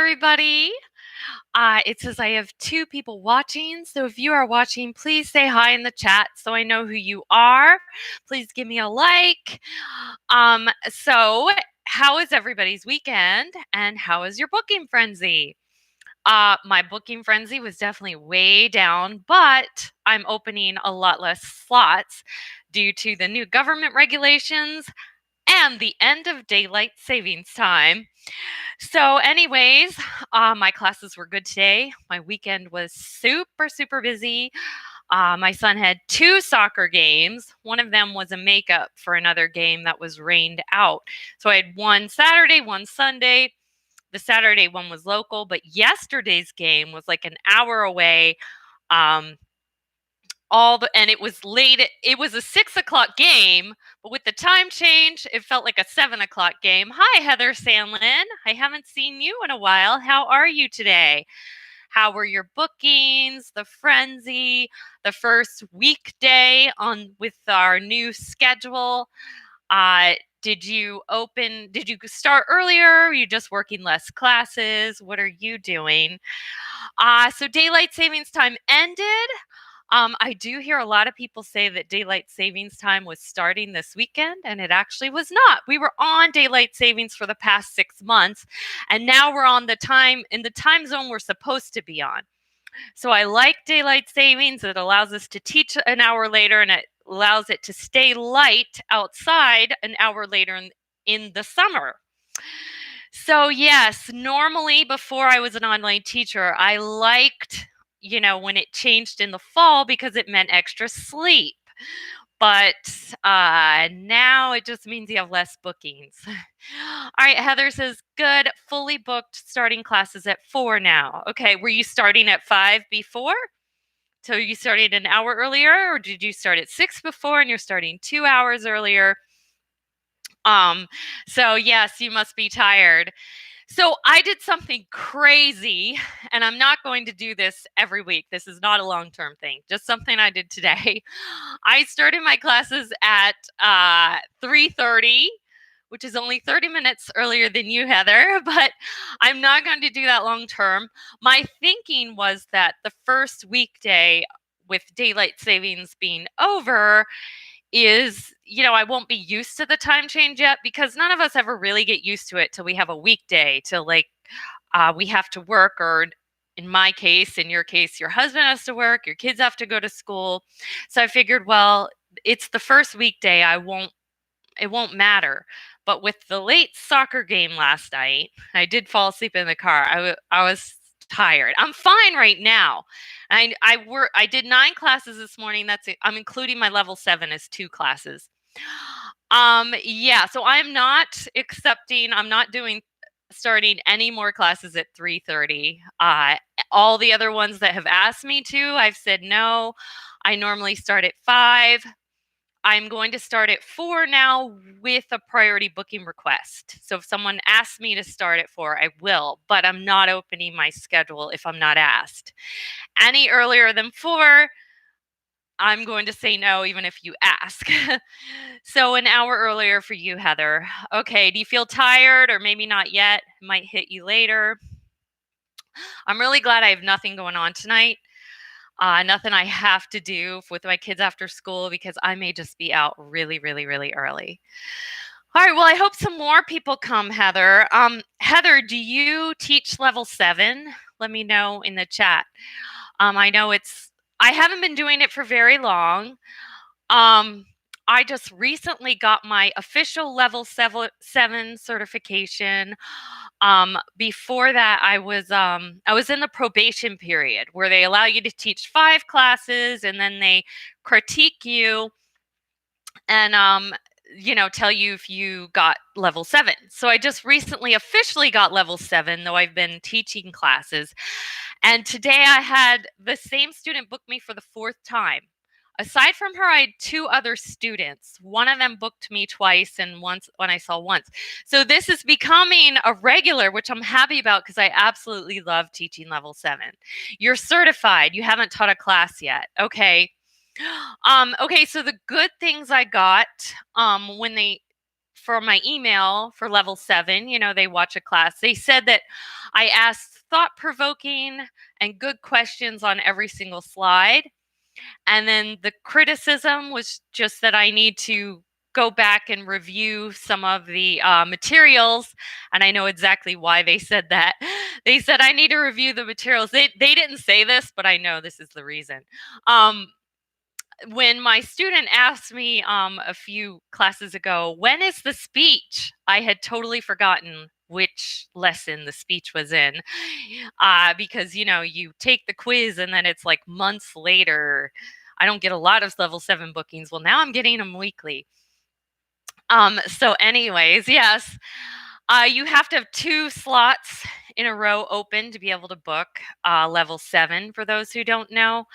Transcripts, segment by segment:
everybody. It says I have two people watching. So if you are watching, please say hi in the chat so I know who you are. Please give me a like. So how is everybody's weekend and how is your booking frenzy? My booking frenzy was definitely way down, but I'm opening a lot less slots due to the new government regulations and the end of daylight savings time. So, anyways, my classes were good today. My weekend was super busy. My son had two soccer games. One of them was a makeup for another game that was rained out. So I had one Saturday, one Sunday. The Saturday one was local, but yesterday's game was like an hour away. Um, and it was late. It was a 6 o'clock game, but with the time change, it felt like a 7 o'clock game. Hi, Heather Sandlin. I haven't seen you in a while. How are you today? How were your bookings, the frenzy, the first weekday on with our new schedule? Did you start earlier? Are you just working less classes? What are you doing? So daylight savings time ended. I do hear a lot of people say that daylight savings time was starting this weekend, and it actually was not. We were on daylight savings for the past 6 months, and now we're on the time zone we're supposed to be on. So I like daylight savings. It allows us to teach an hour later, and it allows it to stay light outside an hour later in the summer. So yes, normally before I was an online teacher, I liked when it changed in the fall because it meant extra sleep. But now it just means you have less bookings. All right, Heather says, good, fully booked, starting classes at 4 now. Okay, were you starting at 5 before? So you started an hour earlier, or did you start at 6 before and you're starting 2 hours earlier? So yes, you must be tired. So I did something crazy, and I'm not going to do this every week. This is not a long-term thing, just something I did today. I started my classes at 3:30, which is only 30 minutes earlier than you, Heather, but I'm not going to do that long-term. My thinking was that the first weekday with daylight savings being over is, I won't be used to the time change yet because none of us ever really get used to it till we have a weekday, till we have to work, or in my case, in your case, your husband has to work, your kids have to go to school. So I figured, well, it's the first weekday, it won't matter. But with the late soccer game last night, I did fall asleep in the car. I was tired. I'm fine right now. I did 9 classes this morning. That's it. I'm including my level 7 as 2 classes. Yeah, so I'm not starting any more classes at 3:30. All the other ones that have asked me to, I've said no. I normally start at 5. I'm going to start at 4 now with a priority booking request. So if someone asks me to start at 4, I will, but I'm not opening my schedule if I'm not asked. Any earlier than 4, I'm going to say no, even if you ask. So an hour earlier for you, Heather. Okay, do you feel tired, or maybe not yet? It might hit you later. I'm really glad I have nothing going on tonight. Nothing I have to do with my kids after school, because I may just be out really early. All right, well, I hope some more people come, Heather. Heather, do you teach level 7? Let me know in the chat. I haven't been doing it for very long. I just recently got my official level 7 certification. Before that, I was in the probation period where they allow you to teach 5 classes, and then they critique you and tell you if you got level 7. So I just recently officially got level 7, though I've been teaching classes. And today I had the same student book me for the 4th time. Aside from her, I had 2 other students. One of them booked me twice, and once when I saw once. So this is becoming a regular, which I'm happy about because I absolutely love teaching level 7. You're certified. You haven't taught a class yet. Okay. Okay, so the good things I got for my email for level 7, they watch a class. They said that I asked thought-provoking and good questions on every single slide. And then the criticism was just that I need to go back and review some of the materials. And I know exactly why they said that. They said I need to review the materials. They didn't say this, but I know this is the reason. When my student asked me a few classes ago, when is the speech? I had totally forgotten which lesson the speech was in, because you take the quiz and then it's like months later. I don't get a lot of level 7 bookings. Well, now I'm getting them weekly. So anyways, yes, you have to have 2 slots in a row open to be able to book level 7, for those who don't know.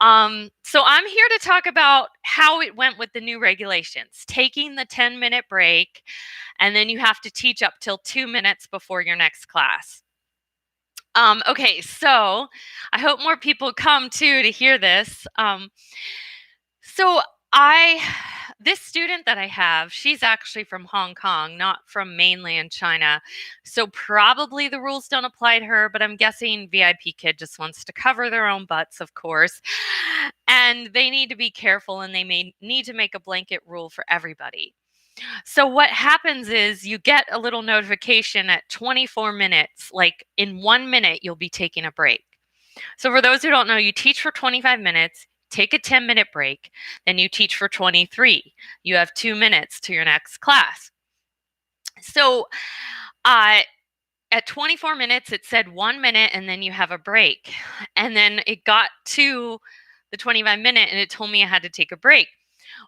So I'm here to talk about how it went with the new regulations, taking the 10-minute break, and then you have to teach up till 2 minutes before your next class. Okay, so I hope more people come too to hear this. So this student that I have, she's actually from Hong Kong, not from mainland China. So probably the rules don't apply to her, but I'm guessing VIPKID just wants to cover their own butts, of course. And they need to be careful, and they may need to make a blanket rule for everybody. So what happens is you get a little notification at 24 minutes, like in 1 minute, you'll be taking a break. So for those who don't know, you teach for 25 minutes, take a 10-minute break, then you teach for 23. You have 2 minutes to your next class. So at 24 minutes, it said 1 minute, and then you have a break. And then it got to the 25-minute, and it told me I had to take a break.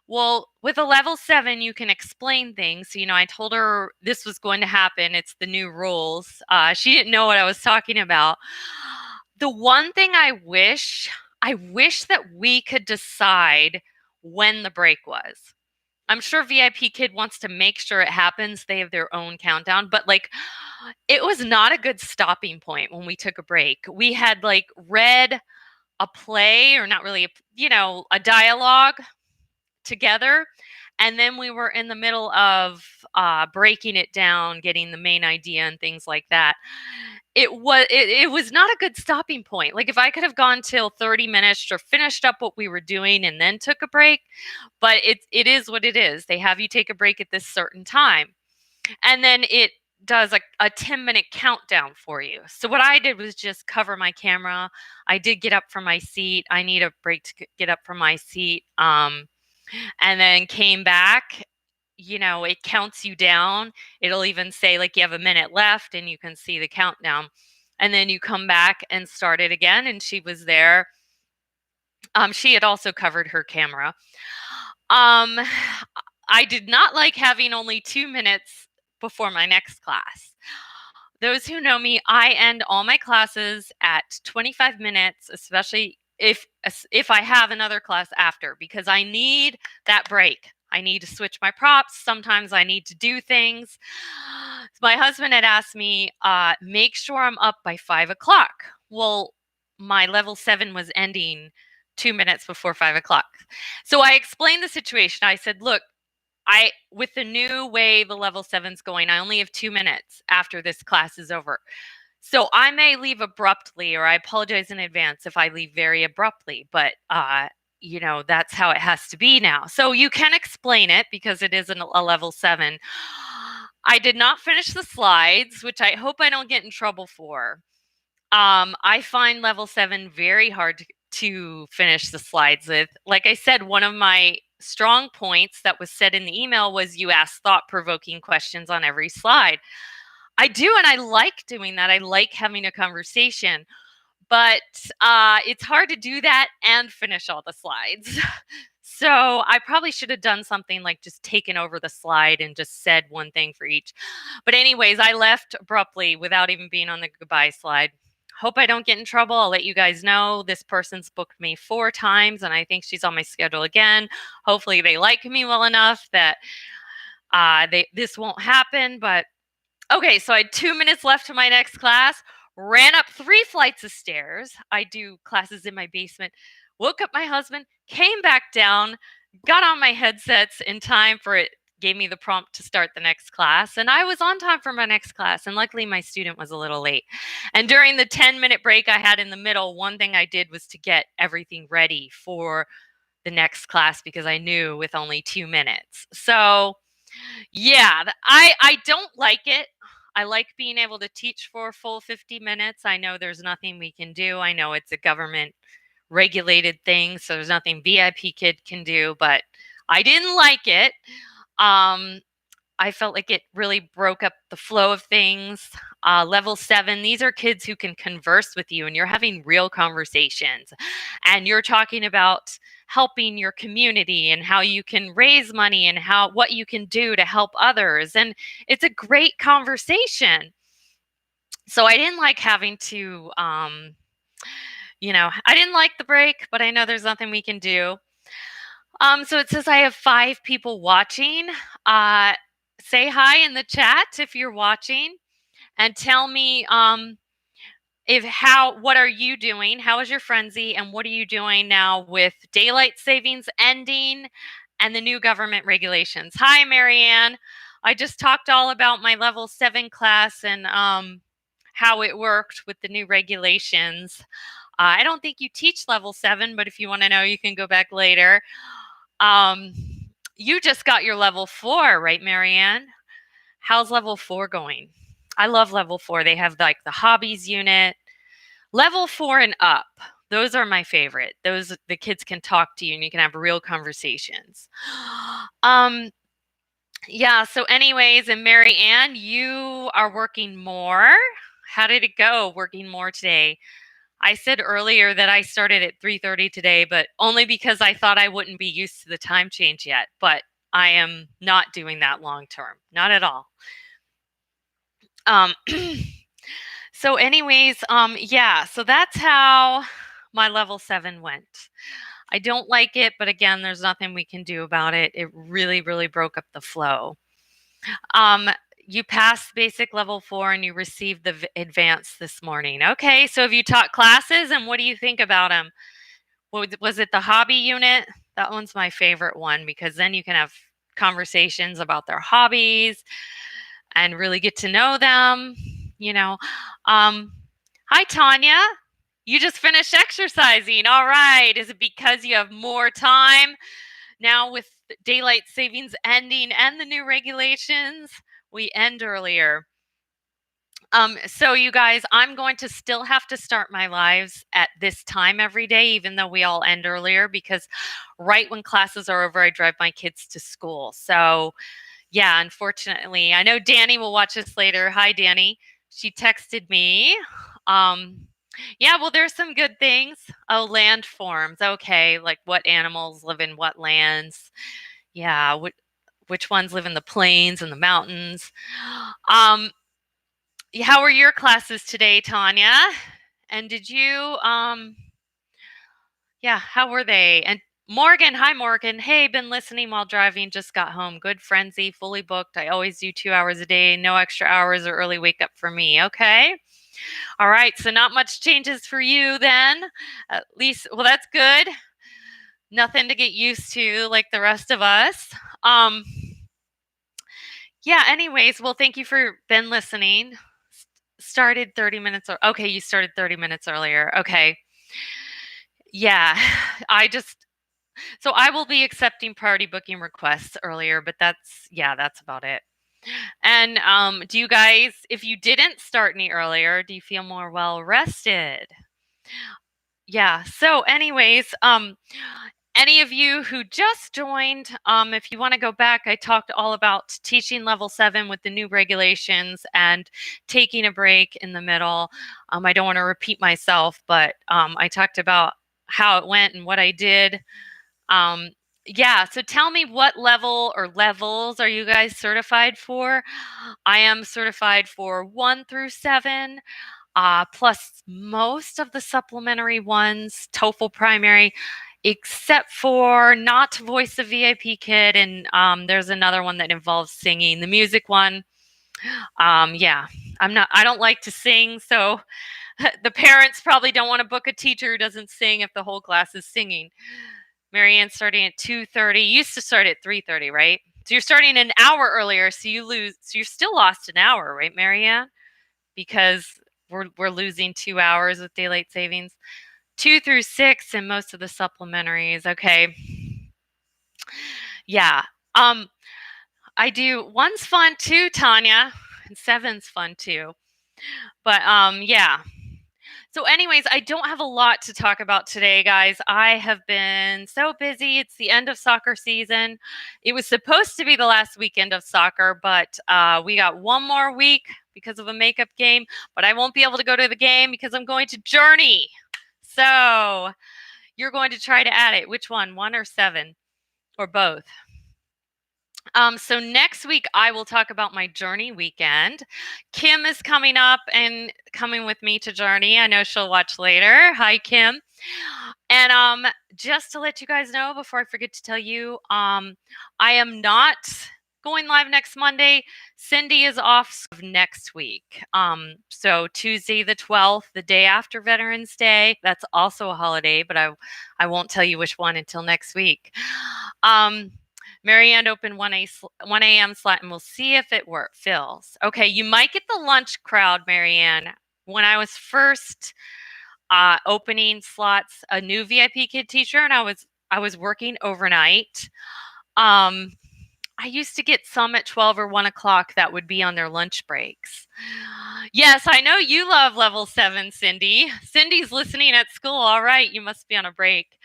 Well, with a level 7, you can explain things. So, I told her this was going to happen. It's the new rules. She didn't know what I was talking about. The one thing I wish that we could decide when the break was. I'm sure VIPKID wants to make sure it happens. They have their own countdown, but it was not a good stopping point when we took a break. We had read a play, or not really, a dialogue together, and then we were in the middle of breaking it down, getting the main idea and things like that. It was not a good stopping point. If I could have gone till 30 minutes or finished up what we were doing and then took a break, but it is what it is. They have you take a break at this certain time, and then it does a 10-minute countdown for you. So what I did was just cover my camera. I did get up from my seat. I need a break to get up from my seat. And then came back. It counts you down. It'll even say you have a minute left, and you can see the countdown. And then you come back and start it again. And she was there. She had also covered her camera. I did not like having only 2 minutes before my next class. Those who know me, I end all my classes at 25 minutes, especially if I have another class after, because I need that break. I need to switch my props. Sometimes I need to do things. My husband had asked me, make sure I'm up by 5 o'clock. Well, my level 7 was ending 2 minutes before 5 o'clock. So I explained the situation. I said, look, with the new way the level 7's going, I only have 2 minutes after this class is over. So I may leave abruptly, or I apologize in advance if I leave very abruptly, but that's how it has to be now. So you can explain it because it is a level 7. I did not finish the slides, which I hope I don't get in trouble for. I find level 7 very hard to finish the slides with. Like I said, one of my strong points that was said in the email was you ask thought-provoking questions on every slide. I do, and I like doing that. I like having a conversation, but it's hard to do that and finish all the slides. So I probably should have done something like just taken over the slide and just said one thing for each. But anyways, I left abruptly without even being on the goodbye slide. Hope I don't get in trouble. I'll let you guys know. This person's booked me 4 times, and I think she's on my schedule again. Hopefully they like me well enough that this won't happen. But okay, so I had 2 minutes left to my next class. Ran up 3 flights of stairs. I do classes in my basement. Woke up my husband, came back down, got on my headsets in time for gave me the prompt to start the next class, and I was on time for my next class, and luckily my student was a little late. And during the 10-minute break I had in the middle, one thing I did was to get everything ready for the next class because I knew with only 2 minutes. So, yeah, I don't like it. I like being able to teach for a full 50 minutes. I know there's nothing we can do. I know it's a government regulated thing, so there's nothing VIPKID can do, but I didn't like it. Um, I felt like it really broke up the flow of things. Level 7, these are kids who can converse with you and you're having real conversations. And you're talking about helping your community and how you can raise money and what you can do to help others. And it's a great conversation. So I didn't like having to, I didn't like the break, but I know there's nothing we can do. So it says I have 5 people watching. Say hi in the chat if you're watching, and tell me what are you doing? How is your frenzy, and what are you doing now with daylight savings ending and the new government regulations? Hi, Marianne. I just talked all about my level 7 class and how it worked with the new regulations. I don't think you teach level 7, but if you want to know, you can go back later. You just got your level 4, right, Marianne? How's level 4 going? I love level 4. They have like the hobbies unit. Level 4 and up. Those are my favorite. The kids can talk to you and you can have real conversations. Yeah, so anyways, and Marianne, you are working more. How did it go working more today? I said earlier that I started at 3:30 today, but only because I thought I wouldn't be used to the time change yet. But I am not doing that long term. Not at all. So anyways, yeah, so that's how my level 7 went. I don't like it, but again, there's nothing we can do about it. It really, really broke up the flow. You passed basic level 4 and you received the advanced this morning. Okay, so have you taught classes and what do you think about them? Was it the hobby unit? That one's my favorite one because then you can have conversations about their hobbies and really get to know them, you know. Hi, Tanya. You just finished exercising. All right. Is it because you have more time now with daylight savings ending and the new regulations? We end earlier. So you guys, I'm going to still have to start my lives at this time every day, even though we all end earlier, because right when classes are over, I drive my kids to school. So yeah, unfortunately, I know Danny will watch this later. Hi, Danny. She texted me. Yeah, well, there's some good things. Oh, landforms. Okay, like what animals live in what lands. Yeah, which ones live in the plains and the mountains. How were your classes today, Tanya? And did you, yeah, how were they? And Morgan, hi, Morgan. Hey, been listening while driving, just got home. Good frenzy, fully booked. I always do 2 hours a day, no extra hours or early wake up for me. Okay. All right. So, not much changes for you then. At least, well, that's good. Nothing to get used to like the rest of us. Yeah, anyways, well, thank you for been listening. Started 30 minutes. Okay, you started 30 minutes earlier. Okay. Yeah, so I will be accepting priority booking requests earlier, but that's about it. And do you guys, if you didn't start any earlier, do you feel more well rested? Yeah. So anyways, any of you who just joined, if you want to go back, I talked all about teaching level 7 with the new regulations and taking a break in the middle. I don't want to repeat myself, but I talked about how it went and what I did. Yeah, so tell me what level or levels are you guys certified for? I am certified for 1 through 7. Plus most of the supplementary ones, TOEFL primary, except for not Voice of VIPKID, and there's another one that involves singing. The music one, yeah, I don't like to sing, so the parents probably don't want to book a teacher who doesn't sing if the whole class is singing. Marianne's starting at 2:30. Used to start at 3:30, right? So you're starting an hour earlier, so you're still lost an hour, right, Marianne? Because we're losing 2 hours with daylight savings. 2 through 6 and most of the supplementaries. Okay. Yeah. Um, I do. One's fun too, Tanya, and 7's fun too. But yeah. So, anyways, I don't have a lot to talk about today, guys. I have been so busy. It's the end of soccer season. It was supposed to be the last weekend of soccer, but we got one more week because of a makeup game. But I won't be able to go to the game because I'm going to Journey. So, you're going to try to add it. Which one? 1 or 7? Or both? So next week I will talk about my Journey weekend. Kim is coming up and coming with me to Journey. I know she'll watch later. Hi, Kim. And just to let you guys know before I forget to tell you, I am not going live next Monday. Cindy is off next week. So Tuesday the 12th, the day after Veterans Day. That's also a holiday, but I won't tell you which one until next week. Marianne opened 1 a.m. slot, and we'll see if it fills. Okay, you might get the lunch crowd, Marianne. When I was first opening slots, a new VIPKID teacher, and I was working overnight. I used to get some at 12 or 1 o'clock that would be on their lunch breaks. Yes, I know you love level 7, Cindy. Cindy's listening at school. All right, you must be on a break.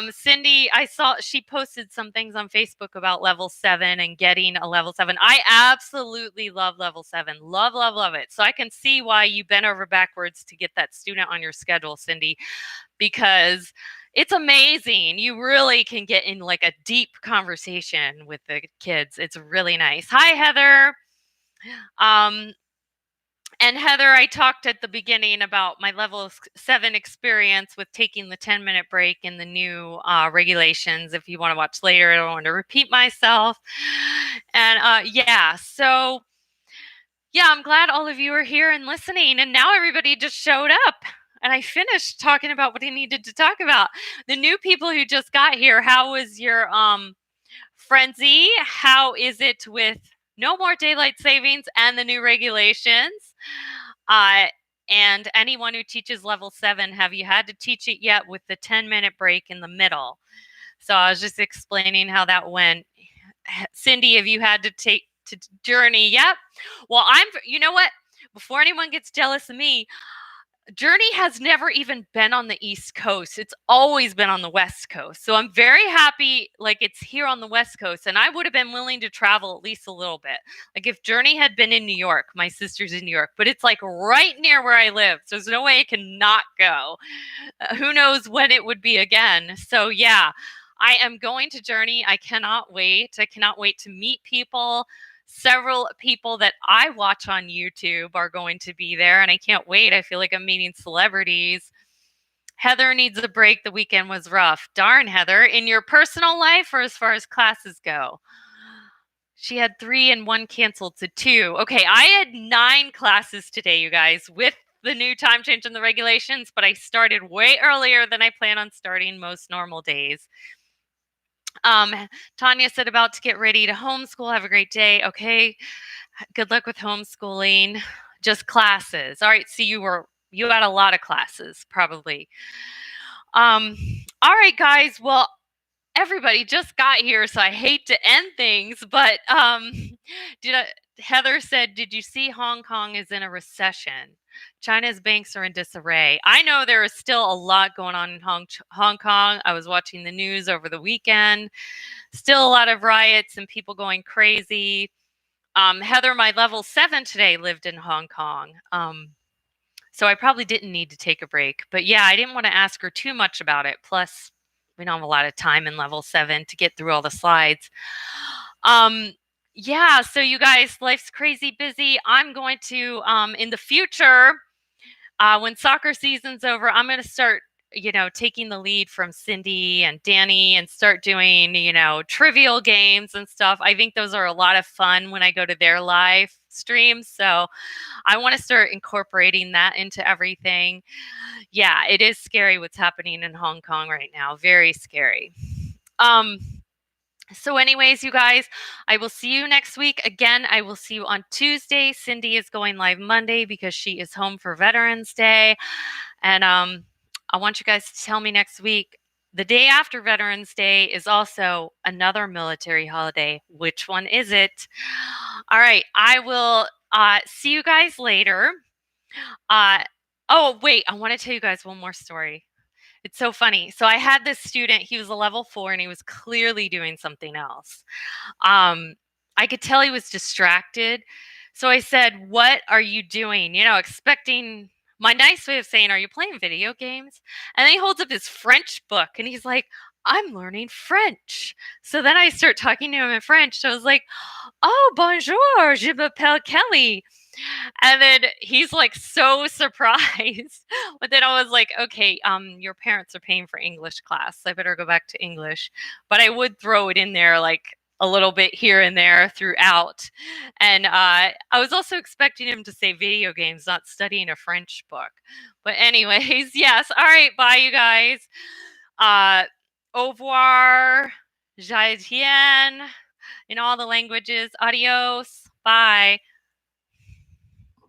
Cindy, I saw she posted some things on Facebook about level 7 and getting a level 7. I absolutely love level 7. Love, love, love it. So I can see why you bent over backwards to get that student on your schedule, Cindy, because it's amazing. You really can get in like a deep conversation with the kids. It's really nice. Hi, Heather. And Heather, I talked at the beginning about my level 7 experience with taking the 10-minute break in the new regulations. If you want to watch later, I don't want to repeat myself. And yeah, so yeah, I'm glad all of you are here and listening. And now everybody just showed up. And I finished talking about what I needed to talk about. The new people who just got here, how was your frenzy? How is it with no more daylight savings and the new regulations? And anyone who teaches level 7, have you had to teach it yet with the 10-minute break in the middle? So I was just explaining how that went. Cindy, have you had to take to Journey? Yep. Well, you know what? Before anyone gets jealous of me, Journey has never even been on the East Coast. It's always been on the West Coast. So I'm very happy like it's here on the West Coast. And I would have been willing to travel at least a little bit. Like if Journey had been in New York, my sister's in New York, but it's like right near where I live. So there's no way it can not go. Who knows when it would be again. So yeah, I am going to Journey. I cannot wait. I cannot wait to meet people. Several people that I watch on YouTube are going to be there, and I can't wait. I feel like I'm meeting celebrities. Heather needs a break. The weekend was rough. Darn, Heather. In your personal life or as far as classes go? She had 3 and 1 canceled to 2. Okay, I had 9 classes today, you guys, with the new time change and the regulations, but I started way earlier than I plan on starting most normal days. Tanya said about to get ready to homeschool. Have a great day. Okay. Good luck with homeschooling. Just classes. All right. So you had a lot of classes probably. All right, guys. Well, everybody just got here, so I hate to end things, but Heather said, did you see Hong Kong is in a recession? China's banks are in disarray. I know there is still a lot going on in Hong Kong. I was watching the news over the weekend. Still a lot of riots and people going crazy. Heather, my level 7 today lived in Hong Kong. So I probably didn't need to take a break. But yeah, I didn't want to ask her too much about it. Plus, we don't have a lot of time in level 7 to get through all the slides. Yeah, so you guys, life's crazy busy. I'm going to, in the future, when soccer season's over, I'm going to start, taking the lead from Cindy and Danny and start doing, trivial games and stuff. I think those are a lot of fun when I go to their live streams. So I want to start incorporating that into everything. Yeah, it is scary what's happening in Hong Kong right now. Very scary. So anyways, you guys, I will see you next week. Again, I will see you on Tuesday. Cindy is going live Monday because she is home for Veterans Day. And I want you guys to tell me next week. The day after Veterans Day is also another military holiday. Which one is it? All right, I will see you guys later. Uh, oh, wait, I want to tell you guys one more story. It's so funny. So I had this student, he was a level 4 and he was clearly doing something else. I could tell he was distracted. So I said, "What are you doing?" Expecting my nice way of saying, "Are you playing video games?" And then he holds up his French book and he's like, "I'm learning French." So then I start talking to him in French. So I was like, "Oh, bonjour, je m'appelle Kelly." And then he's like so surprised. But then I was like, okay, your parents are paying for English class. I better go back to English. But I would throw it in there like a little bit here and there throughout. And I was also expecting him to say video games, not studying a French book. But anyways, yes. All right, bye you guys. Au revoir, Jaitian, in all the languages. Adios. Bye.